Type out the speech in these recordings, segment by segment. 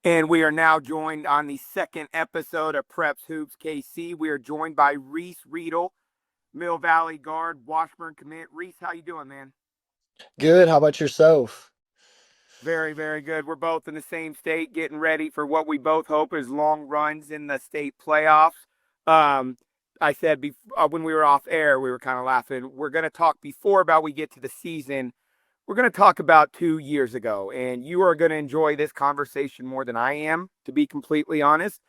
And we are now joined on the second episode of Preps Hoops KC. We are joined by Reece Riedel, Mill Valley guard, Washburn commit. Reece, how you doing, man? Good. How about yourself? Very, very good. We're both in the same state, getting ready for what we both hope is long runs in the state playoffs. Um, I said when we were off air, we were kind of laughing. We're going to talk before about we get to the season. We're going to talk about 2 years ago, and you are going to enjoy this conversation more than I am, to be completely honest.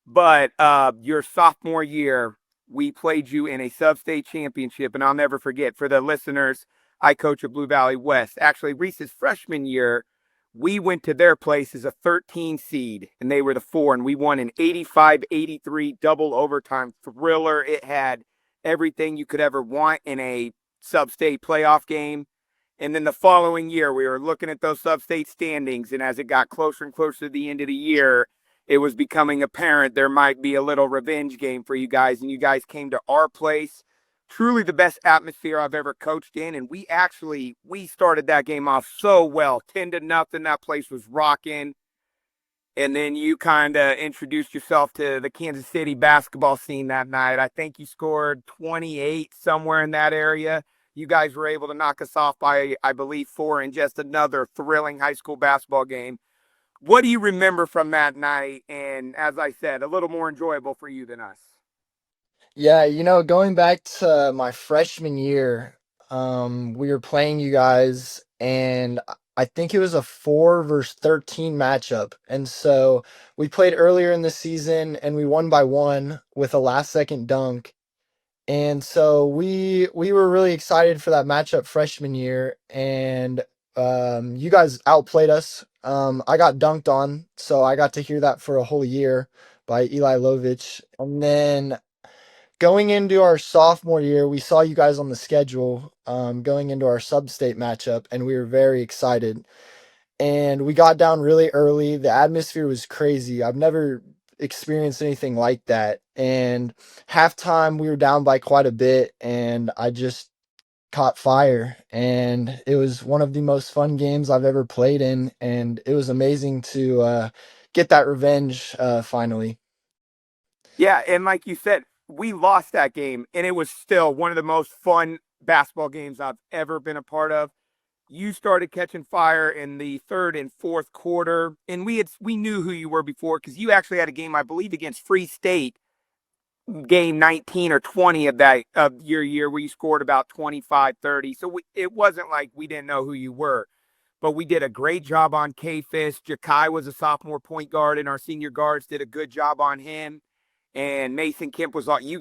But your sophomore year, we played you in a sub-state championship, and I'll never forget. For the listeners, I coach at Blue Valley West. Actually, Reese's freshman year, we went to their place as a 13 seed, and they were the 4, and we won an 85-83 double overtime thriller. It had everything you could ever want in a sub-state playoff game. And then the following year, we were looking at those sub-state standings, and as it got closer and closer to the end of the year, it was becoming apparent there might be a little revenge game for you guys, and you guys came to our place. Truly the best atmosphere I've ever coached in, and we started that game off so well, 10-0. That place was rocking. And then you kind of introduced yourself to the Kansas City basketball scene that night. I think you scored 28 somewhere in that area. You guys were able to knock us off by, I believe, 4 in just another thrilling high school basketball game. What do you remember from that night? And as I said, a little more enjoyable for you than us. Yeah, going back to my freshman year, we were playing you guys, and I think it was a 4 versus 13 matchup. And so we played earlier in the season, and we won by 1 with a last second dunk. And so we were really excited for that matchup freshman year, and you guys outplayed us. I got dunked on, so I got to hear that for a whole year by Eli Lovich. And then going into our sophomore year, we saw you guys on the schedule going into our sub-state matchup, and we were very excited. And we got down really early. The atmosphere was crazy. I've never experienced anything like that. And halftime, we were down by quite a bit, and I just caught fire. And it was one of the most fun games I've ever played in, and it was amazing to get that revenge finally. Yeah, and like you said, we lost that game, and it was still one of the most fun basketball games I've ever been a part of. You started catching fire in the third and fourth quarter, and we knew who you were before because you actually had a game, I believe, against Free State, game 19 or 20 of your year where you scored about 25, 30. So it wasn't like we didn't know who you were, but we did a great job on K-Fist. Jakai was a sophomore point guard, and our senior guards did a good job on him. And Mason Kemp was on. You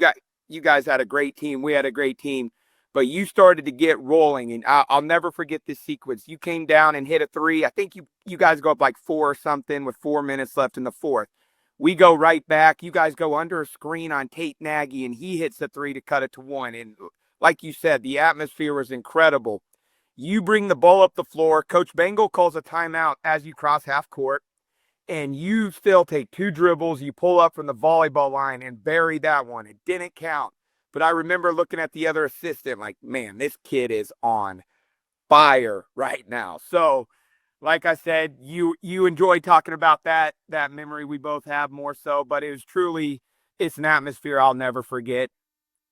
guys had a great team. We had a great team, but you started to get rolling, and I'll never forget this sequence. You came down and hit a three. I think you guys go up like 4 or something with 4 minutes left in the fourth. We go right back. You guys go under a screen on Tate Nagy, and he hits the three to cut it to 1. And like you said, the atmosphere was incredible. You bring the ball up the floor. Coach Bengal calls a timeout as you cross half court, and you still take 2 dribbles. You pull up from the volleyball line and bury that one. It didn't count. But I remember looking at the other assistant like, man, this kid is on fire right now. So like I said, you enjoy talking about that memory we both have more so, but it's an atmosphere I'll never forget.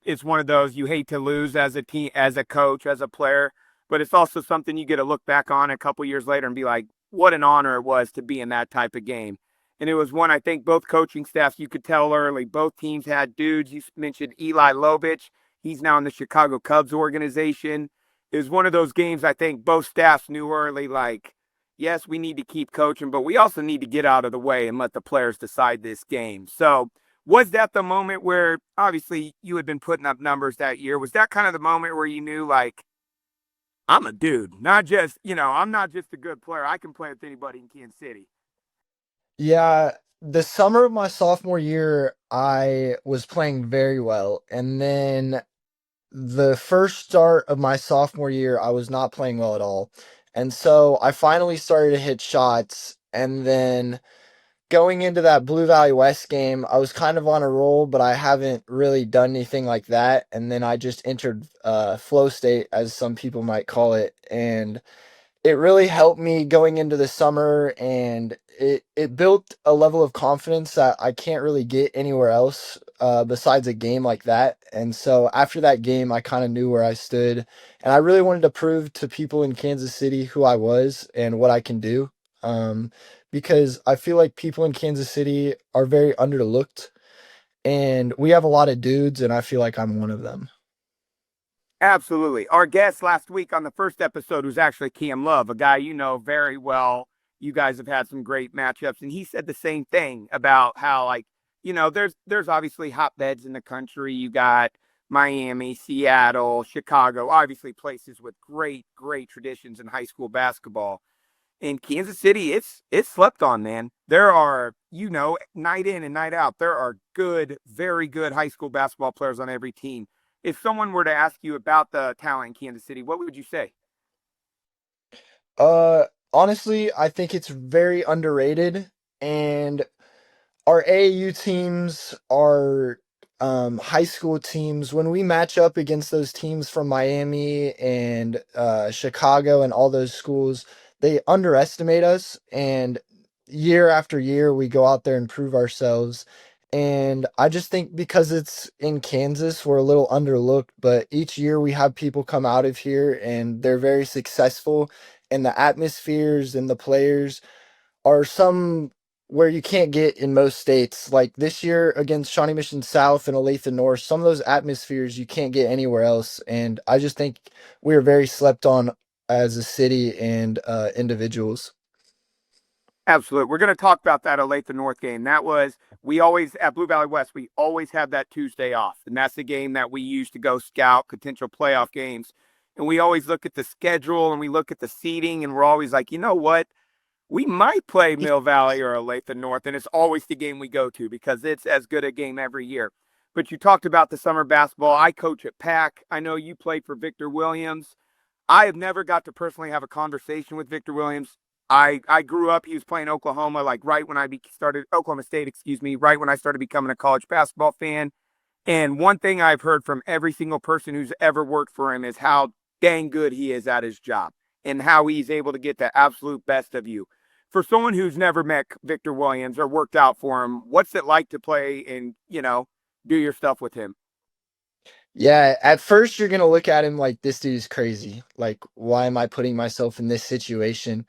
It's one of those you hate to lose as a team, as a coach, as a player, but it's also something you get to look back on a couple years later and be like, what an honor it was to be in that type of game. And it was one I think both coaching staffs, you could tell early, both teams had dudes. You mentioned Eli Lovich. He's now in the Chicago Cubs organization. It was one of those games I think both staffs knew early, like, yes, we need to keep coaching, but we also need to get out of the way and let the players decide this game. So was that the moment where obviously you had been putting up numbers that year? Was that kind of the moment where you knew, like, I'm a dude, not just, I'm not just a good player. I can play with anybody in Kansas City. Yeah, the summer of my sophomore year, I was playing very well. And then the first start of my sophomore year, I was not playing well at all. And so I finally started to hit shots. And then going into that Blue Valley West game, I was kind of on a roll, but I haven't really done anything like that. And then I just entered flow state, as some people might call it. And it really helped me going into the summer, and it built a level of confidence that I can't really get anywhere else besides a game like that. And so after that game, I kind of knew where I stood, and I really wanted to prove to people in Kansas City who I was and what I can do. Because I feel like people in Kansas City are very underlooked, and we have a lot of dudes, and I feel like I'm one of them. Absolutely. Our guest last week on the first episode was actually Cam Love, a guy you know very well. You guys have had some great matchups, and he said the same thing about how, like, there's obviously hotbeds in the country. You got Miami, Seattle, Chicago, obviously places with great traditions in high school basketball. In Kansas City, it's slept on, man. There are, night in and night out, there are good, very good high school basketball players on every team. If someone were to ask you about the talent in Kansas City, what would you say? Uh, Honestly, I think it's very underrated, and our AAU teams, our high school teams, when we match up against those teams from Miami and Chicago and all those schools, they underestimate us. And year after year, we go out there and prove ourselves. And I just think because it's in Kansas, we're a little underlooked, but each year we have people come out of here and they're very successful. And the atmospheres and the players are some where you can't get in most states. Like this year against Shawnee Mission South and Olathe North, some of those atmospheres you can't get anywhere else. And I just think we are very slept on as a city and individuals. Absolutely. We're going to talk about that Olathe North game. We always, at Blue Valley West, we always have that Tuesday off. And that's the game that we use to go scout potential playoff games. And we always look at the schedule and we look at the seating, and we're always like, you know what? We might play Mill Valley or Olathe North, and it's always the game we go to because it's as good a game every year. But you talked about the summer basketball. I coach at PAC. I know you played for Victor Williams. I have never got to personally have a conversation with Victor Williams. I grew up, he was playing Oklahoma, like right when started, Oklahoma State, excuse me, right when I started becoming a college basketball fan. And one thing I've heard from every single person who's ever worked for him is how dang good he is at his job and how he's able to get the absolute best of you. For someone who's never met Victor Williams or worked out for him, what's it like to play and, do your stuff with him? Yeah, at first you're gonna look at him like this dude's crazy. Like, why am I putting myself in this situation?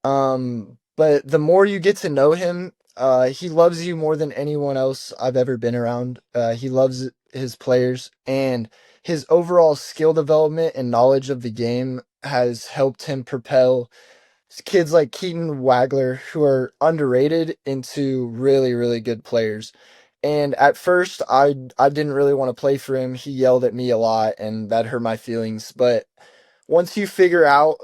But the more you get to know him, he loves you more than anyone else I've ever been around. He loves his players, and his overall skill development and knowledge of the game has helped him propel kids like Keaton Wagler, who are underrated, into really good players. And at first, I didn't really want to play for him. He yelled at me a lot, and that hurt my feelings. But once you figure out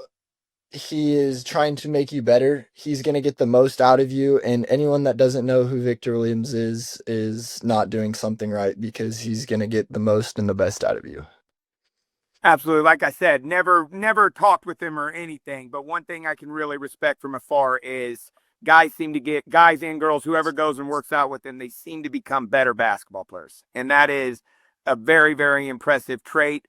he is trying to make you better, he's going to get the most out of you. And anyone that doesn't know who Victor Williams is not doing something right, because he's going to get the most and the best out of you. Absolutely. Like I said, never talked with him or anything. But one thing I can really respect from afar is guys and girls, whoever goes and works out with him, they seem to become better basketball players. And that is a very impressive trait.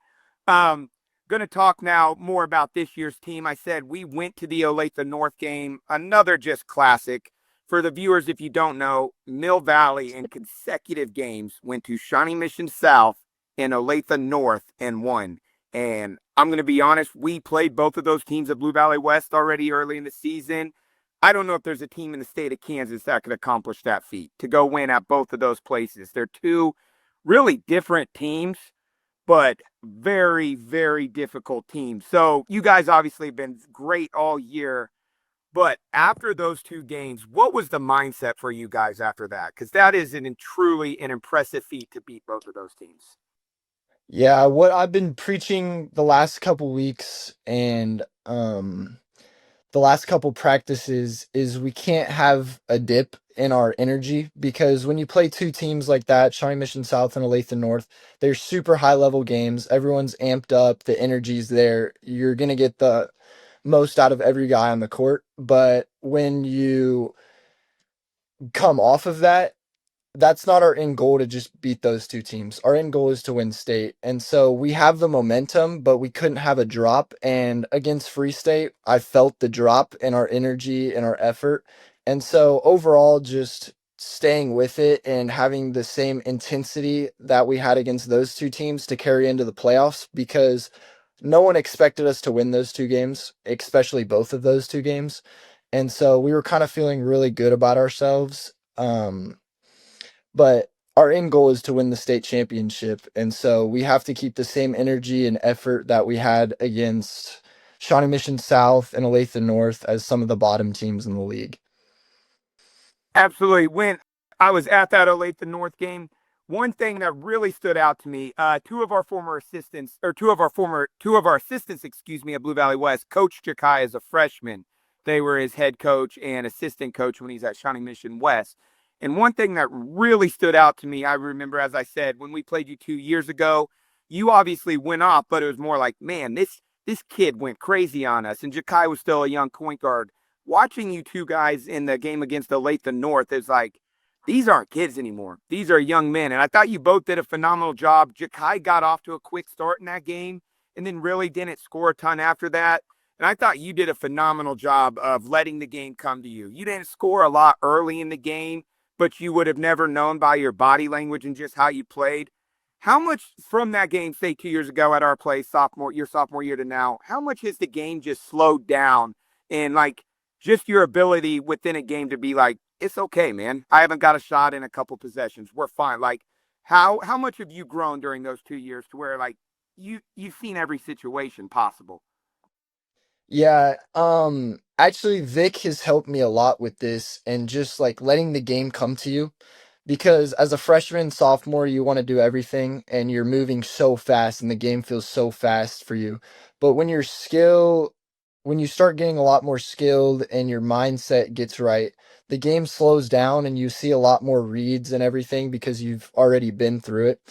Um, Going to talk now more about this year's team. I said we went to the Olathe North game, another just classic. For the viewers, if you don't know, Mill Valley in consecutive games went to Shawnee Mission South and Olathe North and won. And I'm going to be honest, we played both of those teams at Blue Valley West already early in the season. I don't know if there's a team in the state of Kansas that could accomplish that feat to go win at both of those places. They're two really different teams, but very difficult teams. So you guys obviously have been great all year. But after those two games, what was the mindset for you guys after that? Because that is truly an impressive feat to beat both of those teams. Yeah, what I've been preaching the last couple weeks and the last couple practices is we can't have a dip in our energy, because when you play two teams like that, Shawnee Mission South and Olathe North, they're super high level games. Everyone's amped up, the energy's there. You're gonna get the most out of every guy on the court. But when you come off of that, that's not our end goal to just beat those two teams. Our end goal is to win state. And so we have the momentum, but we couldn't have a drop. And against Free State, I felt the drop in our energy and our effort. And so overall, just staying with it and having the same intensity that we had against those two teams to carry into the playoffs, because no one expected us to win those two games, especially both of those two games. And so we were kind of feeling really good about ourselves. But our end goal is to win the state championship. And so we have to keep the same energy and effort that we had against Shawnee Mission South and Olathe North as some of the bottom teams in the league. Absolutely. When I was at that Olathe North game, one thing that really stood out to me, two of our assistants, excuse me, at Blue Valley West, Coach Jakai is a freshman. They were his head coach and assistant coach when he's at Shawnee Mission West. And one thing that really stood out to me, I remember, as I said, when we played you 2 years ago, you obviously went off, but it was more like, man, this kid went crazy on us. And Jakai was still a young point guard. Watching you two guys in the game against Olathe North is like, these aren't kids anymore. These are young men. And I thought you both did a phenomenal job. Jakai got off to a quick start in that game and then really didn't score a ton after that. And I thought you did a phenomenal job of letting the game come to you. You didn't score a lot early in the game, but you would have never known by your body language and just how you played. How much from that game, say 2 years ago at our place, your sophomore year to now, how much has the game just slowed down and like just your ability within a game to be like, it's okay, man. I haven't got a shot in a couple possessions. We're fine. Like, how much have you grown during those 2 years to where like you've seen every situation possible? Yeah, actually Vic has helped me a lot with this and just like letting the game come to you, because as a freshman, sophomore, you want to do everything and you're moving so fast and the game feels so fast for you. But when you start getting a lot more skilled and your mindset gets right, the game slows down and you see a lot more reads and everything because you've already been through it.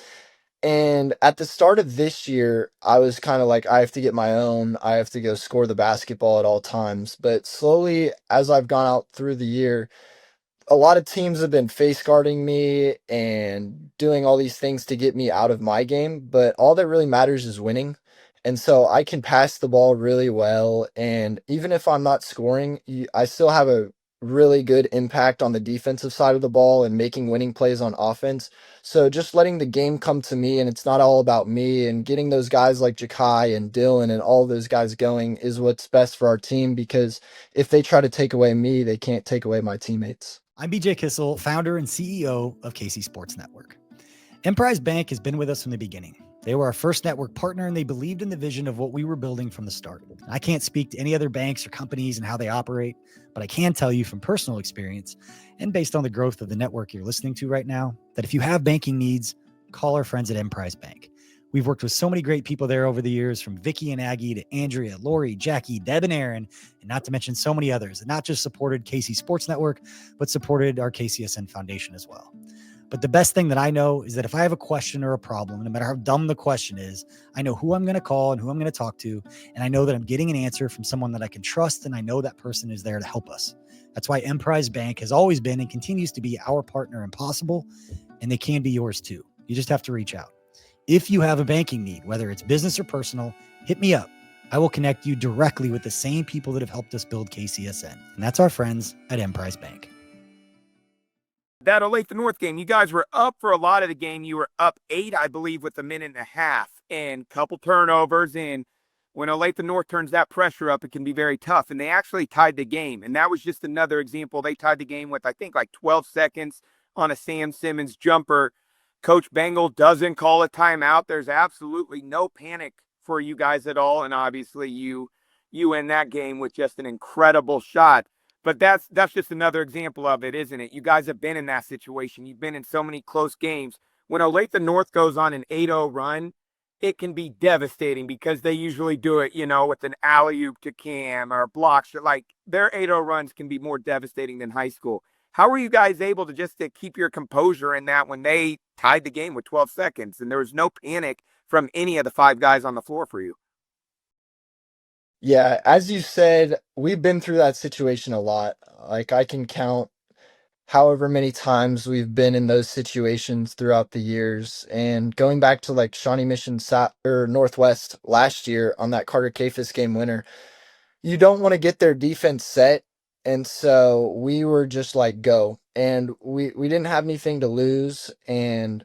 And at the start of this year, I was kind of like, I have to get my own. I have to go score the basketball at all times. But slowly, as I've gone out through the year, a lot of teams have been face guarding me and doing all these things to get me out of my game. But all that really matters is winning. And so I can pass the ball really well. And even if I'm not scoring, I still have a really good impact on the defensive side of the ball and making winning plays on offense. So just letting the game come to me, and it's not all about me, and getting those guys like Jakai and Dylan and all those guys going is what's best for our team, because if they try to take away me, they can't take away my teammates. I'm BJ Kissel, founder and CEO of KC Sports Network. Emprise Bank has been with us from the beginning. They were our first network partner, and they believed in the vision of what we were building from the start. I can't speak to any other banks or companies and how they operate, but I can tell you from personal experience and based on the growth of the network you're listening to right now, that if you have banking needs, call our friends at Emprise Bank. We've worked with so many great people there over the years, from Vicky and Aggie to Andrea, Lori, Jackie, Deb, and Aaron, and not to mention so many others that not just supported KC Sports Network, but supported our KCSN Foundation as well. But the best thing that I know is that if I have a question or a problem, no matter how dumb the question is, I know who I'm going to call and who I'm going to talk to. And I know that I'm getting an answer from someone that I can trust. And I know that person is there to help us. That's why Emprise Bank has always been and continues to be our partner in Possible. And they can be yours too. You just have to reach out. If you have a banking need, whether it's business or personal, hit me up. I will connect you directly with the same people that have helped us build KCSN. And that's our friends at Emprise Bank. That Olathe North game, you guys were up for a lot of the game. You were up 8, I believe, with a minute and a half and a couple turnovers. And when Olathe North turns that pressure up, it can be very tough. And they actually tied the game. And that was just another example. They tied the game with, I think, like 12 seconds on a Sam Simmons jumper. Coach Bengal doesn't call a timeout. There's absolutely no panic for you guys at all. And obviously you end that game with just an incredible shot. But that's just another example of it, isn't it? You guys have been in that situation. You've been in so many close games. When Olathe North goes on an 8-0 run, it can be devastating because they usually do it, with an alley-oop to Cam or a block shot. Like, their 8-0 runs can be more devastating than high school. How were you guys able to just to keep your composure in that when they tied the game with 12 seconds and there was no panic from any of the 5 guys on the floor for you? Yeah, as you said, we've been through that situation a lot. Like, I can count however many times we've been in those situations throughout the years. And going back to like Shawnee Mission or Northwest last year on that Carter Cafis game winner, you don't want to get their defense set And so we were just like, go. And we didn't have anything to lose. And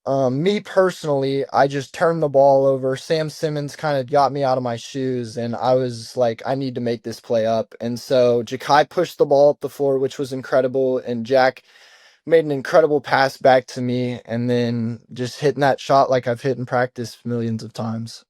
me personally, I just turned the ball over. Sam Simmons kind of got me out of my shoes, and I was like, I need to make this play up. And so Jakai pushed the ball up the floor, which was incredible. And Jack made an incredible pass back to me, and then just hitting that shot like I've hit in practice millions of times.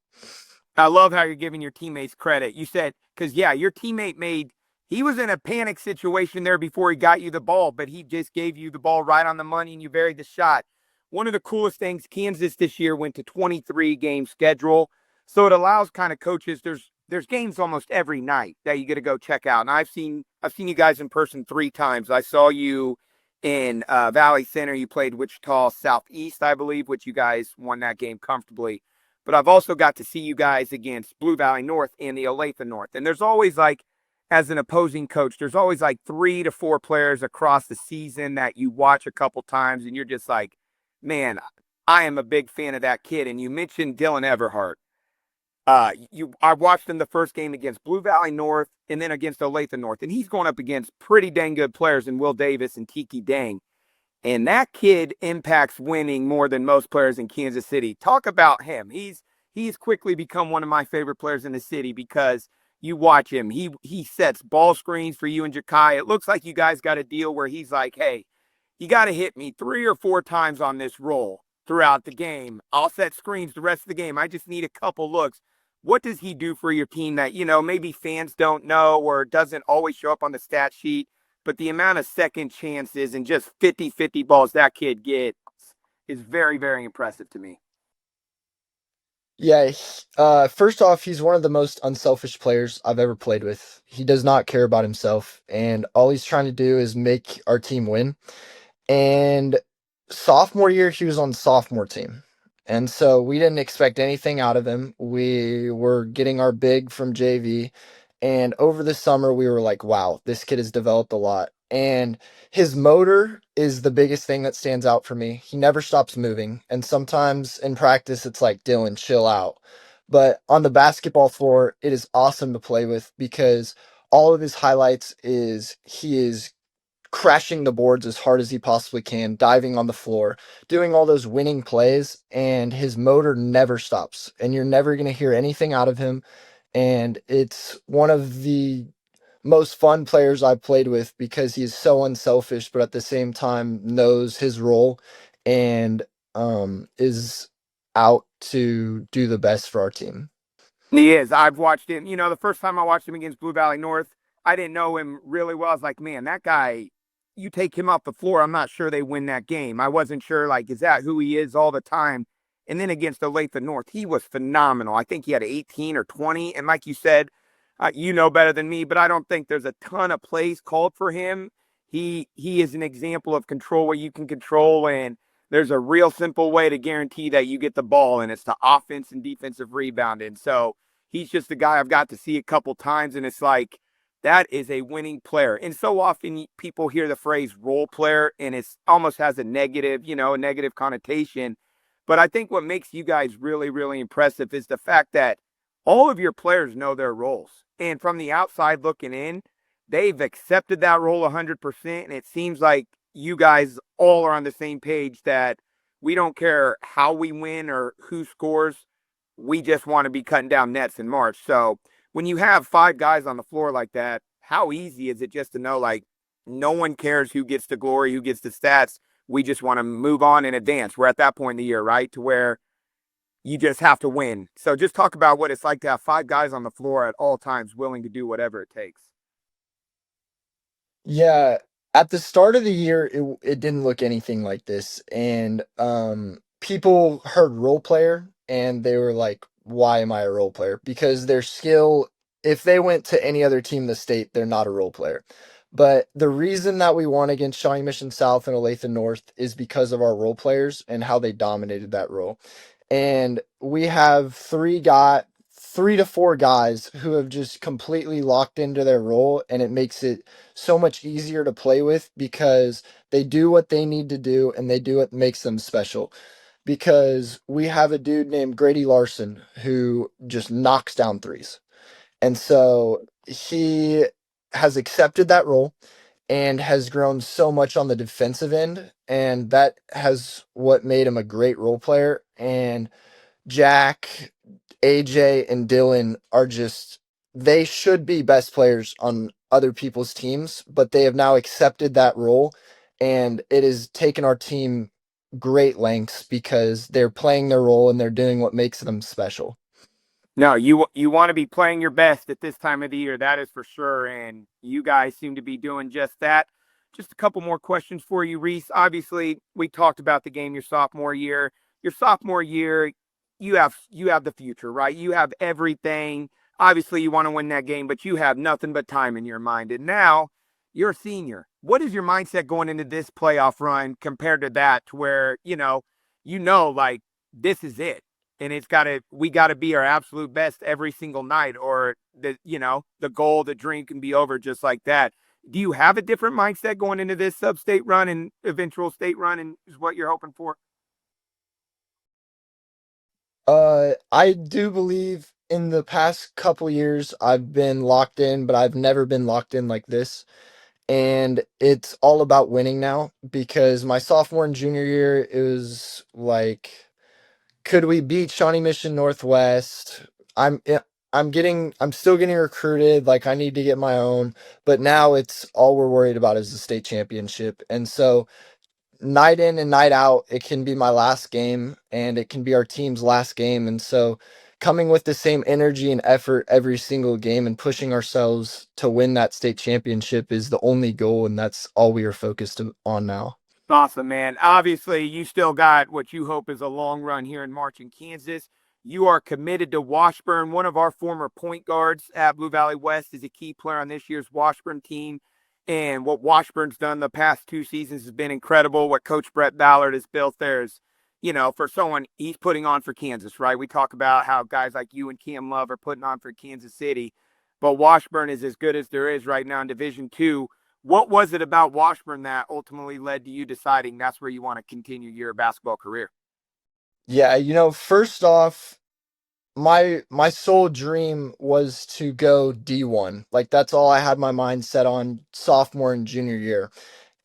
I love how you're giving your teammates credit. You said, because, yeah, your teammate he was in a panic situation there before he got you the ball, but he just gave you the ball right on the money and you varied the shot. One of the coolest things, Kansas this year went to 23 game schedule. So it allows kind of coaches, there's games almost every night that you get to go check out. And I've seen you guys in person 3 times. I saw you in Valley Center. You played Wichita Southeast, I believe, which you guys won that game comfortably. But I've also got to see you guys against Blue Valley North and the Olathe North. And there's always like, as an opposing coach, there's always like 3 to 4 players across the season that you watch a couple times and you're just like, man, I am a big fan of that kid. And you mentioned Dylan Everhart. I watched him the first game against Blue Valley North and then against Olathe North. And he's going up against pretty dang good players in Will Davis and Tiki Dang. And that kid impacts winning more than most players in Kansas City. Talk about him. He's quickly become one of my favorite players in the city because you watch him. He sets ball screens for you and Jakai. It looks like you guys got a deal where he's like, hey, you got to hit me 3 or 4 times on this roll throughout the game. I'll set screens the rest of the game. I just need a couple looks. What does he do for your team that, maybe fans don't know or doesn't always show up on the stat sheet? But the amount of second chances and just 50-50 balls that kid gets is very, very impressive to me. Yeah, first off, he's one of the most unselfish players I've ever played with. He does not care about himself, and all he's trying to do is make our team win. And sophomore year, he was on the sophomore team. And so we didn't expect anything out of him. We were getting our big from JV. And over the summer, we were like, wow, this kid has developed a lot. And his motor is the biggest thing that stands out for me. He never stops moving. And sometimes in practice, it's like, Dylan, chill out. But on the basketball floor, it is awesome to play with because all of his highlights is he is crashing the boards as hard as he possibly can, diving on the floor, doing all those winning plays, and his motor never stops. And you're never going to hear anything out of him. And it's one of the most fun players I've played with because he's so unselfish, but at the same time knows his role and is out to do the best for our team. He is. I've watched him. The first time I watched him against Blue Valley North, I didn't know him really well. I was like, man, that guy, you take him off the floor, I'm not sure they win that game. I wasn't sure, like, is that who he is all the time? And then against Olathe North, he was phenomenal. I think he had 18 or 20. And like you said, you know better than me, but I don't think there's a ton of plays called for him. He is an example of control where you can control, and there's a real simple way to guarantee that you get the ball, and it's the offense and defensive rebounding. So he's just a guy I've got to see a couple times, and it's like, that is a winning player. And so often people hear the phrase role player, and it's almost has a negative connotation. But I think what makes you guys really, really impressive is the fact that all of your players know their roles. And from the outside looking in, they've accepted that role 100%. And it seems like you guys all are on the same page that we don't care how we win or who scores. We just want to be cutting down nets in March. So when you have 5 guys on the floor like that, how easy is it just to know, like, no one cares who gets the glory, who gets the stats. We just want to move on and advance. We're at that point in the year, right? To where you just have to win. So just talk about what it's like to have 5 guys on the floor at all times willing to do whatever it takes. Yeah, at the start of the year, it didn't look anything like this, and people heard role player, and they were like, "Why am I a role player?" Because their skill, if they went to any other team in the state, they're not a role player. But the reason that we won against Shawnee Mission South and Olathe North is because of our role players and how they dominated that role. And we have 3 to 4 guys who have just completely locked into their role, and it makes it so much easier to play with because they do what they need to do and they do what makes them special. Because we have a dude named Grady Larson who just knocks down threes. And so he has accepted that role and has grown so much on the defensive end, and that has what made him a great role player. And Jack, AJ, and Dylan are just, they should be best players on other people's teams, but they have now accepted that role, and it has taken our team great lengths because they're playing their role and they're doing what makes them special. No, you want to be playing your best at this time of the year. That is for sure. And you guys seem to be doing just that. Just a couple more questions for you, Reece. Obviously, we talked about the game your sophomore year. Your sophomore year, you have the future, right? You have everything. Obviously, you want to win that game, but you have nothing but time in your mind. And now you're a senior. What is your mindset going into this playoff run compared to that, to where, like this is it? And we got to be our absolute best every single night, or the goal, the dream can be over just like that. Do you have a different mindset going into this sub-state run and eventual state run, and is what you're hoping for? I do believe in the past couple years I've been locked in, but I've never been locked in like this. And it's all about winning now, because my sophomore and junior year, it was like, could we beat Shawnee Mission Northwest? I'm eh, I'm still getting recruited. Like, I need to get my own, but now it's all we're worried about is the state championship. And so night in and night out, it can be my last game and it can be our team's last game. And so coming with the same energy and effort every single game and pushing ourselves to win that state championship is the only goal. And that's all we are focused on now. Awesome, man. Obviously, you still got what you hope is a long run here in March in Kansas. You are committed to Washburn. One of our former point guards at Blue Valley West is a key player on this year's Washburn team. And what Washburn's done the past 2 seasons has been incredible. What Coach Brett Ballard has built there is, for someone, he's putting on for Kansas, right? We talk about how guys like you and Cam Love are putting on for Kansas City, but Washburn is as good as there is right now in Division II. What was it about Washburn that ultimately led to you deciding that's where you want to continue your basketball career? Yeah, first off, my sole dream was to go D1. Like, that's all I had my mind set on sophomore and junior year.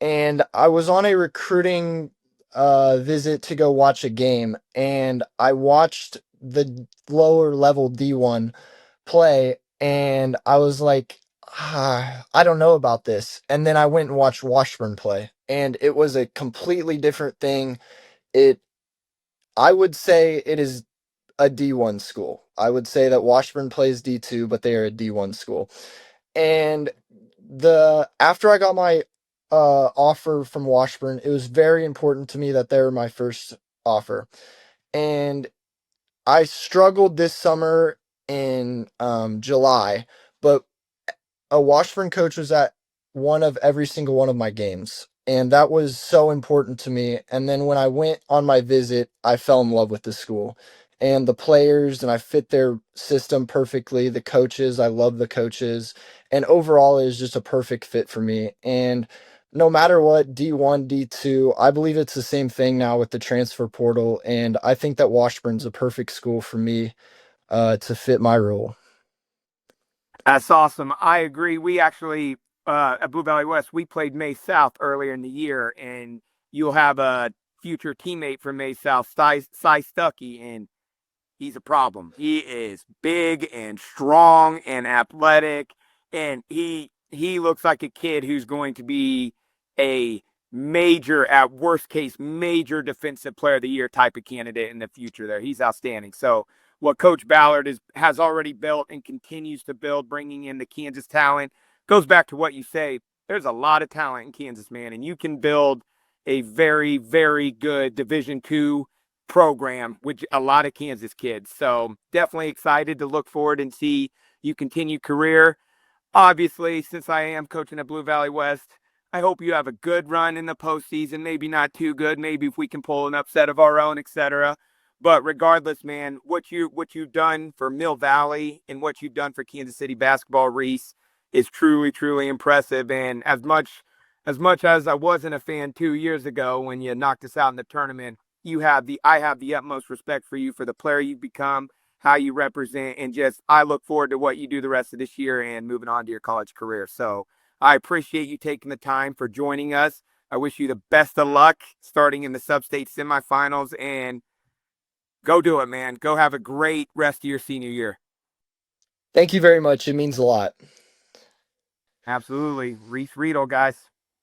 And I was on a recruiting visit to go watch a game, and I watched the lower level D1 play, and I was like, I don't know about this. And then I went and watched Washburn play, and it was a completely different thing. It I would say it is a D1 school. I would say that Washburn plays D2, but they are a D1 school. And the after I got my offer from Washburn, it was very important to me that they were my first offer. And I struggled this summer in July, but a Washburn coach was at one of every single one of my games. And that was so important to me. And then when I went on my visit, I fell in love with the school and the players, and I fit their system perfectly. The coaches, I love the coaches. And overall, it was just a perfect fit for me. And no matter what, D1, D2, I believe it's the same thing now with the transfer portal. And I think that Washburn's a perfect school for me to fit my role. That's awesome. I agree. We actually, at Blue Valley West, we played May South earlier in the year, and you'll have a future teammate from May South, Cy Stuckey, and he's a problem. He is big and strong and athletic, and he looks like a kid who's going to be a major, at worst case, major defensive player of the year type of candidate in the future there. He's outstanding. So what Coach Ballard has already built and continues to build, bringing in the Kansas talent, goes back to what you say. There's a lot of talent in Kansas, man, and you can build a very, very good Division II program with a lot of Kansas kids. So definitely excited to look forward and see you continue career. Obviously, since I am coaching at Blue Valley West, I hope you have a good run in the postseason. Maybe not too good. Maybe if we can pull an upset of our own, etc. But regardless, man, what you've done for Mill Valley and what you've done for Kansas City basketball, Reece, is truly, truly impressive. And as much as I wasn't a fan 2 years ago when you knocked us out in the tournament, I have the utmost respect for you for the player you've become, how you represent, and just I look forward to what you do the rest of this year and moving on to your college career. So I appreciate you taking the time for joining us. I wish you the best of luck starting in the sub-state semifinals, and go do it, man. Go have a great rest of your senior year. Thank you very much. It means a lot. Absolutely. Reece Riedel, guys.